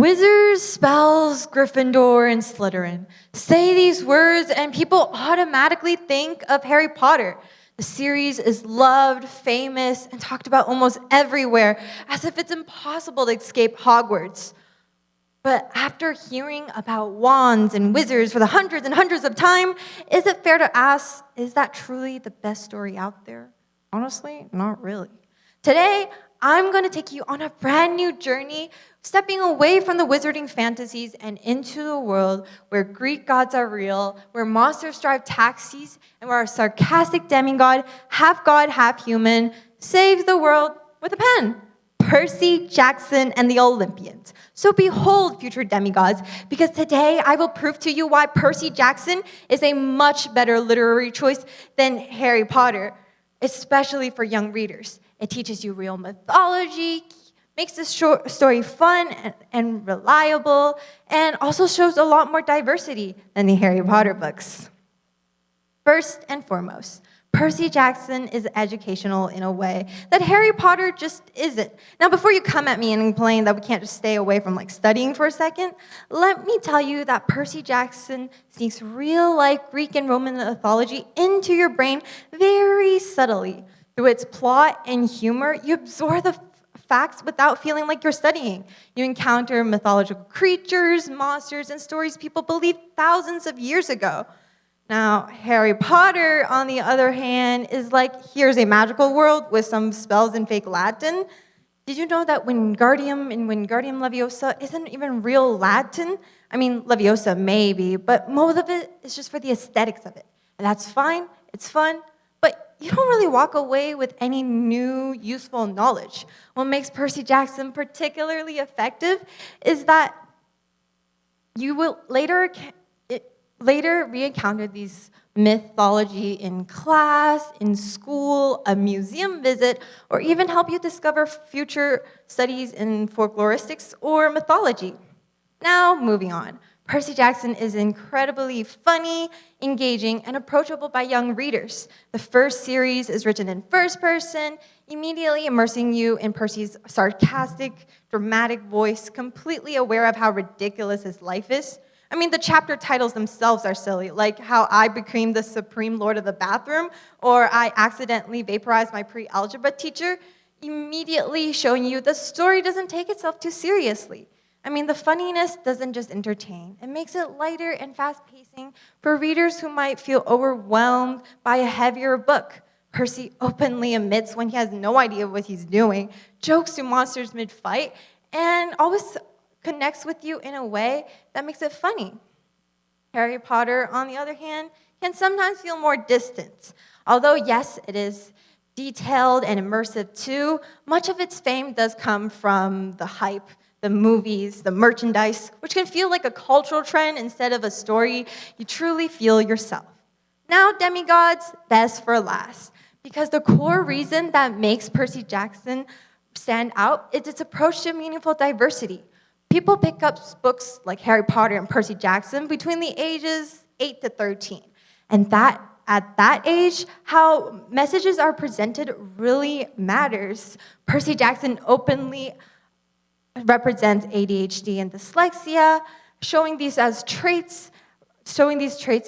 Wizards, spells, Gryffindor, and Slytherin. Say these words and people automatically think of Harry Potter. The series is loved, famous, and talked about almost everywhere, as if it's impossible to escape Hogwarts. But after hearing about wands and wizards for the hundreds and hundreds of time, is it fair to ask, is that truly the best story out there? Honestly, not really. Today, I'm going to take you on a brand new journey, stepping away from the wizarding fantasies and into the world where Greek gods are real, where monsters drive taxis, and where our sarcastic demigod, half god, half human, saves the world with a pen. Percy Jackson and the Olympians. So behold, future demigods, because today I will prove to you why Percy Jackson is a much better literary choice than Harry Potter, especially for young readers. It teaches you real mythology, makes the story fun and reliable, and also shows a lot more diversity than the Harry Potter books. First and foremost, Percy Jackson is educational in a way that Harry Potter just isn't. Now, before you come at me and complain that we can't just stay away from studying for a second, let me tell you that Percy Jackson sneaks real-life Greek and Roman mythology into your brain very subtly. Through its plot and humor, you absorb the facts without feeling like you're studying. You encounter mythological creatures, monsters, and stories people believed thousands of years ago. Now, Harry Potter, on the other hand, is like, here's a magical world with some spells in fake Latin. Did you know that Wingardium and Wingardium Leviosa isn't even real Latin? I mean, Leviosa maybe, but most of it is just for the aesthetics of it. And that's fine, it's fun, but you don't really walk away with any new, useful knowledge. What makes Percy Jackson particularly effective is that you will later re-encounter these mythology in class, in school, a museum visit, or even help you discover future studies in folkloristics or mythology. Now, moving on. Percy Jackson is incredibly funny, engaging, and approachable by young readers. The first series is written in first person, immediately immersing you in Percy's sarcastic, dramatic voice, completely aware of how ridiculous his life is. I mean, the chapter titles themselves are silly, like how I became the supreme lord of the bathroom, or I accidentally vaporized my pre-algebra teacher, immediately showing you the story doesn't take itself too seriously. I mean, the funniness doesn't just entertain. It makes it lighter and fast-pacing for readers who might feel overwhelmed by a heavier book. Percy openly admits when he has no idea what he's doing, jokes to monsters mid-fight, and always connects with you in a way that makes it funny. Harry Potter, on the other hand, can sometimes feel more distant. Although, yes, it is detailed and immersive too, much of its fame does come from the hype, the movies, the merchandise, which can feel like a cultural trend instead of a story you truly feel yourself. Now, demigods, best for last, because the core reason that makes Percy Jackson stand out is its approach to meaningful diversity. People pick up books like Harry Potter and Percy Jackson between the ages 8 to 13. And at that age, how messages are presented really matters. Percy Jackson openly represents ADHD and dyslexia, showing these traits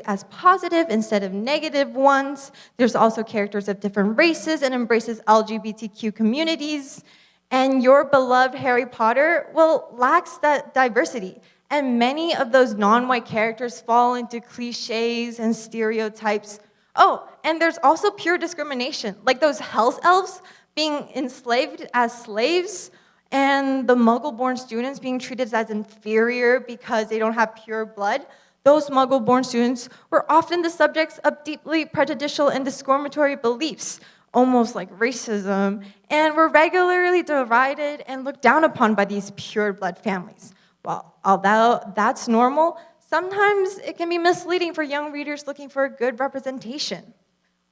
as positive instead of negative ones. There's also characters of different races and embraces LGBTQ communities. And your beloved Harry Potter, lacks that diversity. And many of those non-white characters fall into cliches and stereotypes. Oh, and there's also pure discrimination, like those house elves being enslaved as slaves, and the Muggle-born students being treated as inferior because they don't have pure blood. Those Muggle-born students were often the subjects of deeply prejudicial and discriminatory beliefs, almost like racism, and were regularly derided and looked down upon by these pure-blood families. Well, although that's normal, sometimes it can be misleading for young readers looking for a good representation.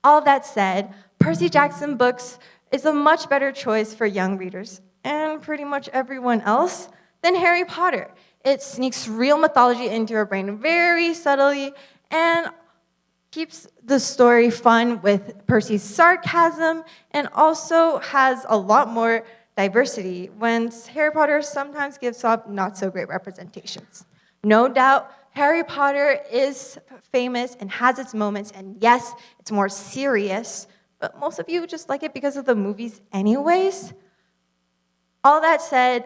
All that said, Percy Jackson books is a much better choice for young readers, and pretty much everyone else, than Harry Potter. It sneaks real mythology into your brain very subtly, and keeps the story fun with Percy's sarcasm, and also has a lot more diversity, when Harry Potter sometimes gives off not so great representations. No doubt, Harry Potter is famous and has its moments, and yes, it's more serious, but most of you just like it because of the movies anyways. All that said,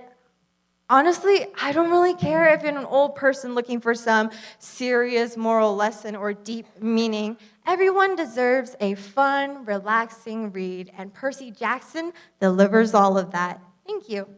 honestly, I don't really care if you're an old person looking for some serious moral lesson or deep meaning. Everyone deserves a fun, relaxing read, and Percy Jackson delivers all of that. Thank you.